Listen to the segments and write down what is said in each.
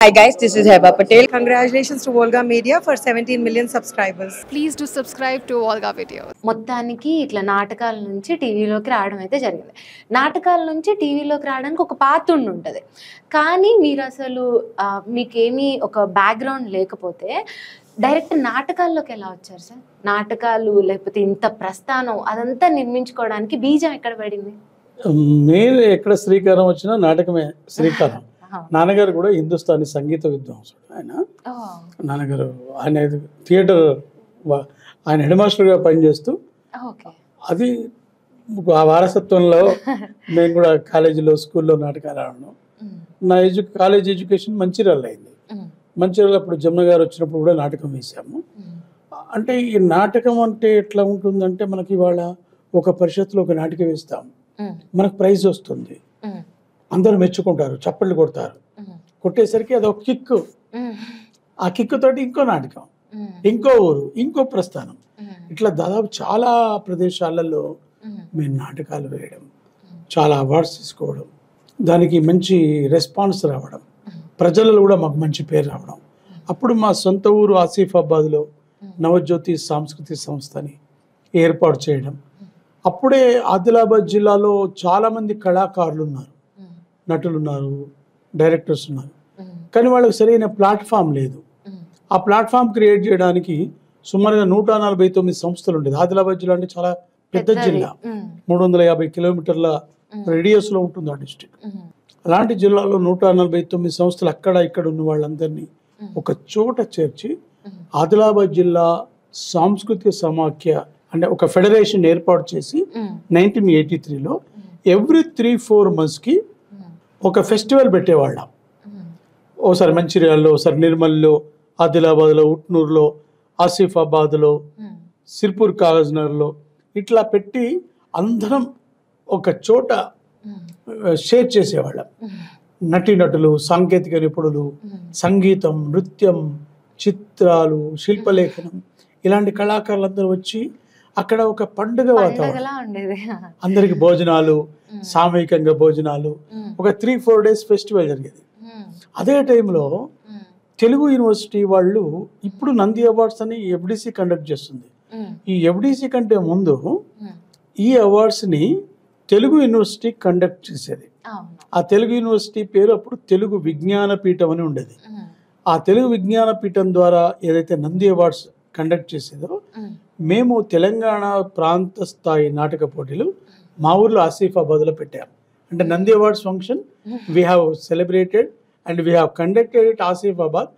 Hi guys, this is Heba Patel. Congratulations to Volga Media for 17 million subscribers. Please do subscribe to Volga Videos. మొత్తానికి ఇట్లా నాటకాల నుంచి టీవీలోకి రావడం అయితే జరిగింది. నాటకాల నుంచి టీవీలోకి రావడానికి ఒక పాత్ ఉంటుంది. కానీ మీరు అసలు మీకేమీ ఒక బ్యాక్గ్రౌండ్ లేకపోతే డైరెక్ట్ నాటకాల్లోకి ఎలా వచ్చారు సార్? నాటకాలు లేకపోతే ఇంత ప్రస్థానం అదంతా నిర్మించుకోవడానికి బీజం ఎక్కడ పడింది? నేను ఎక్కడ శ్రీకారం వచ్చినా నాటకమే శ్రీకారం. నాన్నగారు కూడా హిందుస్థానీ సంగీత విద్వాంసుడు. నాన్నగారు ఆయన థియేటర్ ఆయన హెడ్ మాస్టర్గా పనిచేస్తూ అది ఆ వారసత్వంలో నేను కూడా కాలేజీలో స్కూల్లో నాటకాలు ఆడను. నా కాలేజ్ ఎడ్యుకేషన్ మంచిర్యాలలో అయింది. మంచిర్యాలలో అప్పుడు జమున గారు వచ్చినప్పుడు కూడా నాటకం వేసాము. అంటే ఈ నాటకం అంటే ఎట్లా ఉంటుందంటే మనకి ఇవాళ ఒక పరిషత్తులో ఒక నాటకం వేస్తాం, మనకు ప్రైజ్ వస్తుంది, అందరూ మెచ్చుకుంటారు, చప్పట్లు కొడతారు. కొట్టేసరికి అది ఒక కిక్కు. ఆ కిక్కు తోటి ఇంకో నాటకం, ఇంకో ఊరు, ఇంకో ప్రస్థానం, ఇట్లా దాదాపు చాలా ప్రదేశాలలో మేము నాటకాలు వేయడం, చాలా అవార్డ్స్ తీసుకోవడం, దానికి మంచి రెస్పాన్స్ రావడం, ప్రజలలో కూడా మాకు మంచి పేరు రావడం. అప్పుడు మా సొంత ఊరు ఆసిఫాబాద్లో నవజ్యోతి సాంస్కృతిక సంస్థని ఏర్పాటు చేయడం. అప్పుడే ఆదిలాబాద్ జిల్లాలో చాలామంది కళాకారులు ఉన్నారు, నటులు ఉన్నారు, డైరెక్టర్స్ ఉన్నారు. కానీ వాళ్ళకి సరైన ప్లాట్ఫామ్ లేదు. ఆ ప్లాట్ఫామ్ క్రియేట్ చేయడానికి సుమారుగా 149 సంస్థలు ఉండేది. ఆదిలాబాద్ జిల్లా అంటే చాలా పెద్ద జిల్లా, 350 కిలోమీటర్ల రేడియస్లో ఉంటుంది ఆ డిస్ట్రిక్ట్. అలాంటి జిల్లాలో 149 సంస్థలు అక్కడ ఇక్కడ ఉన్న వాళ్ళందరినీ ఒక చోట చేర్చి ఆదిలాబాద్ జిల్లా సాంస్కృతిక సమాఖ్య అంటే ఒక ఫెడరేషన్ ఏర్పాటు చేసి 1983లో ఎవ్రీ 3-4 మంత్స్కి ఒక ఫెస్టివల్ పెట్టేవాళ్ళం. ఓసారి మంచిర్యాలలో, ఓసారి నిర్మల్లో, ఆదిలాబాద్లో, ఉట్నూరులో, ఆసిఫాబాద్లో, సిర్పూర్ కాగజ్నగర్లో ఇట్లా పెట్టి అందరం ఒక చోట షేర్ చేసేవాళ్ళం. నటీనటులు, సాంకేతిక నిపుణులు, సంగీతం, నృత్యం, చిత్రాలు, శిల్పలేఖనం ఇలాంటి కళాకారులందరూ వచ్చి అక్కడ ఒక పండుగ వాతావరణం, అందరికి భోజనాలు, సామూహికంగా భోజనాలు, ఒక 3-4 డేస్ ఫెస్టివల్ జరిగేది. అదే టైంలో తెలుగు యూనివర్సిటీ వాళ్ళు ఇప్పుడు నంది అవార్డ్స్ అని ఎఫ్డిసి కండక్ట్ చేస్తుంది. ఈ ఎఫ్డిసి కంటే ముందు ఈ అవార్డ్స్ని తెలుగు యూనివర్సిటీ కండక్ట్ చేసేది. ఆ తెలుగు యూనివర్సిటీ పేరు అప్పుడు తెలుగు విజ్ఞాన పీఠం అని ఉండేది. ఆ తెలుగు విజ్ఞాన పీఠం ద్వారా ఏదైతే నంది అవార్డ్స్ కండక్ట్ చేసేదో మేము తెలంగాణ ప్రాంత స్థాయి నాటక పోటీలు మా ఊర్లో ఆసిఫాబాద్లో పెట్టాము. అంటే Nandi awards function we have celebrated and we have conducted it Asifabad,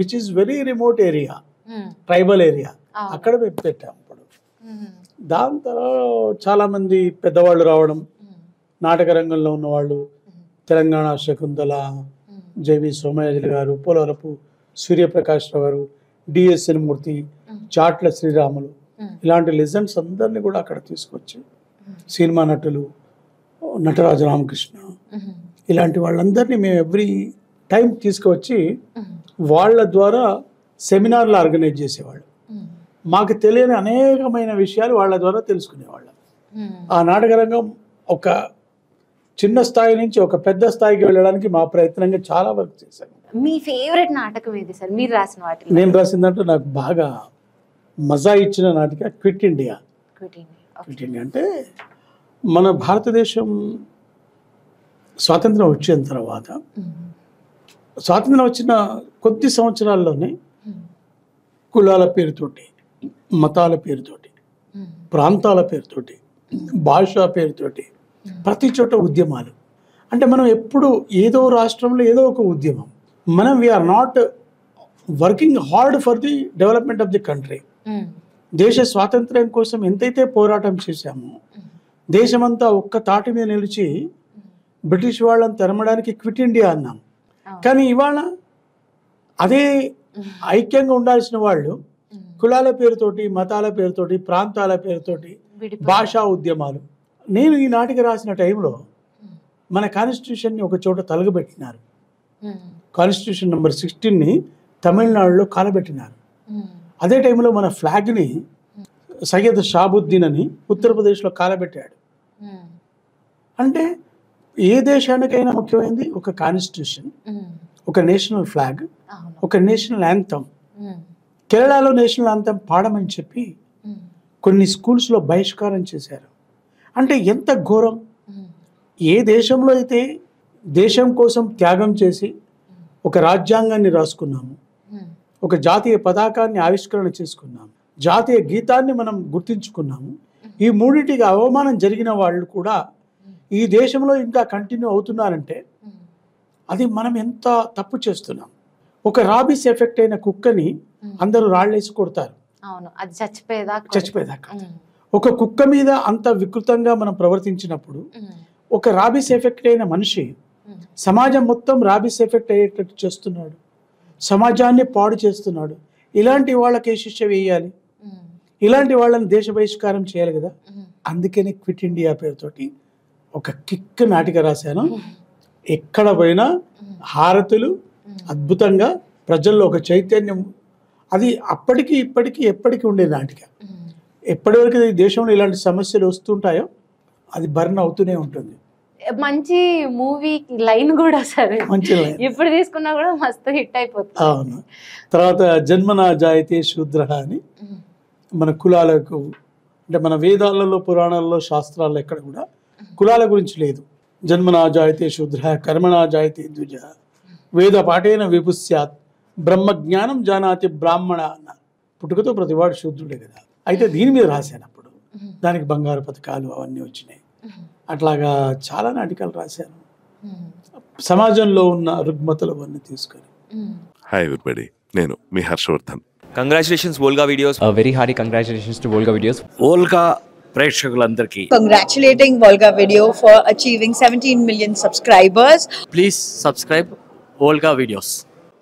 which is very remote area, tribal area. అక్కడ మేము పెట్టాము. ఇప్పుడు దాని తర్వాత చాలామంది పెద్దవాళ్ళు రావడం, నాటక రంగంలో ఉన్నవాళ్ళు, తెలంగాణ శకుంతల, జేవి సోమయాజులు గారు, పోలవరపు సూర్యప్రకాశ్రావు గారు, డిఎస్ఎన్ మూర్తి, చాట్ల శ్రీరాములు, ఇలాంటి లెజెండ్స్ అందరినీ కూడా అక్కడ తీసుకొచ్చి, సినిమా నటులు, నటరాజ రామకృష్ణ, ఇలాంటి వాళ్ళందరినీ మేము ఎవ్రీ టైం తీసుకువచ్చి వాళ్ళ ద్వారా సెమినార్లు ఆర్గనైజ్ చేసేవాళ్ళు. మాకు తెలియని అనేకమైన విషయాలు వాళ్ళ ద్వారా తెలుసుకునేవాళ్ళం. ఆ నాటక రంగం ఒక చిన్న స్థాయి నుంచి ఒక పెద్ద స్థాయికి వెళ్ళడానికి మా ప్రయత్నంగా చాలా వర్క్ చేశాను. మీ ఫేవరెట్ నాటకం ఏది సార్ మీరు రాసిన వాటిలో? నేను రాసిందంటే నాకు బాగా మజా ఇచ్చిన నాటిక క్విట్ ఇండియా. క్విట్ ఇండియా అంటే మన భారతదేశం స్వాతంత్రం వచ్చిన తర్వాత, స్వాతంత్రం వచ్చిన కొద్ది సంవత్సరాల్లోనే కులాల పేరుతోటి, మతాల పేరుతోటి, ప్రాంతాల పేరుతోటి, భాష పేరుతోటి ప్రతి చోట ఉద్యమాలు. అంటే మనం ఎప్పుడు ఏదో రాష్ట్రంలో ఏదో ఒక ఉద్యమం. మనం we are not working hard for the development of the country. దేశ స్వాతంత్ర్యం కోసం ఎంతైతే పోరాటం చేశామో, దేశమంతా ఒక్క తాటి మీద నిలిచి బ్రిటిష్ వాళ్ళని తరమడానికి క్విట్ ఇండియా అన్నాం. కానీ ఇవాళ అదే ఐక్యంగా ఉండాల్సిన వాళ్ళు కులాల పేరుతోటి, మతాల పేరుతోటి, ప్రాంతాల పేరుతోటి, భాషా ఉద్యమాలు. నేను ఈ నాటిక రాసిన టైంలో మన కాన్స్టిట్యూషన్ని ఒక చోట తలగబెట్టినారు. కాన్స్టిట్యూషన్ నెంబర్ 16ని తమిళనాడులో కాలబెట్టినారు. అదే టైంలో మన ఫ్లాగ్ని సయ్యద్ షాబుద్దీన్ అని ఉత్తరప్రదేశ్లో కాలబెట్టాడు. అంటే ఏ దేశానికైనా ముఖ్యమైనది ఒక కాన్స్టిట్యూషన్, ఒక నేషనల్ ఫ్లాగ్, అవును. ఒక నేషనల్ యాంథమ్. ఉమ్, కేరళలో నేషనల్ యాంథమ్ పాడమని చెప్పి ఉమ్, కొన్ని స్కూల్స్లో బహిష్కారం చేశారు. అంటే ఎంత ఘోరం! ఉమ్, ఏ దేశంలో అయితే దేశం కోసం త్యాగం చేసి ఒక రాజ్యాంగాన్ని రాసుకున్నాము, ఉమ్, ఒక జాతీయ పతాకాన్ని ఆవిష్కరణ చేసుకున్నాము, జాతీయ గీతాన్ని మనం గుర్తించుకున్నాము, ఈ మూడింటికి అవమానం జరిగిన వాళ్ళు కూడా ఈ దేశంలో ఇంకా కంటిన్యూ అవుతున్నారంటే ఉమ్, అది మనం ఎంత తప్పు చేస్తున్నాం. ఒక రాబీస్ ఎఫెక్ట్ అయిన కుక్కని అందరూ రాళ్ళేసి కొడతారు అవును, అది చచ్చిపోయేదాకా చచ్చిపోయేదాకా. ఒక కుక్క మీద అంత వికృతంగా మనం ప్రవర్తించినప్పుడు ఒక రాబీస్ ఎఫెక్ట్ అయిన మనిషి సమాజం మొత్తం రాబీస్ ఎఫెక్ట్ అయ్యేటట్టు చేస్తున్నాడు, సమాజాన్ని పాడు చేస్తున్నాడు. ఇలాంటి వాళ్ళకి ఏ శిక్ష వేయాలి? ఇలాంటి వాళ్ళని దేశ బహిష్కారం చేయాలి కదా. అందుకని క్విట్ ఇండియా పేరుతోటి ఒక కిక్ నాటిక రాశాను. ఎక్కడ పోయినా హారతులు, అద్భుతంగా ప్రజల్లో ఒక చైతన్యం. అది అప్పటికి ఇప్పటికీ ఎప్పటికీ ఉండే నాటిక. ఎప్పటివరకు ఈ దేశంలో ఇలాంటి సమస్యలు వస్తుంటాయో అది బర్న్ అవుతూనే ఉంటుంది. మంచి మూవీ లైన్ కూడా సరే, మంచి లైన్. ఇప్పుడు తీసుకున్నా కూడా మస్తు హిట్ అయిపోతుంది. అవును. తర్వాత జన్మనా జాయతే శూద్ర అని మన కులాలకు, అంటే మన వేదాలలో, పురాణాలలో, శాస్త్రాల్లో ఎక్కడ కూడా కులాల గురించి లేదు. జన్మనా జాయతే శూద్ర కర్మణా జాయతే ద్విజ వేద పాఠేన విపుస్యాత్ బ్రహ్మజ్ఞానం జానాతి బ్రాహ్మణ అన్న. పుట్టుకతో ప్రతివాడు శూద్రుడే కదా. అయితే దీని మీద రాశాను. అప్పుడు దానికి బంగారు పథకాలు అవన్నీ వచ్చినాయి. అట్లాగా చాలా నాటికలు రాశాను, సమాజంలో ఉన్న రుగ్మతలు అవన్నీ తీసుకొని. హాయ్ ఎవ్రీబడి, నేను మీ Harshavardhan. Congratulations Volga videos. Very hearty congratulations to Volga videos. Volga ప్రేక్షకులందరికీ congratulating Volga Video for achieving 17 million subscribers. Please subscribe Volga videos.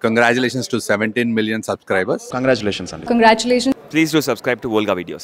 Congratulations to 17 million subscribers. Congratulations అండి. Congratulations. Please do subscribe to Volga videos.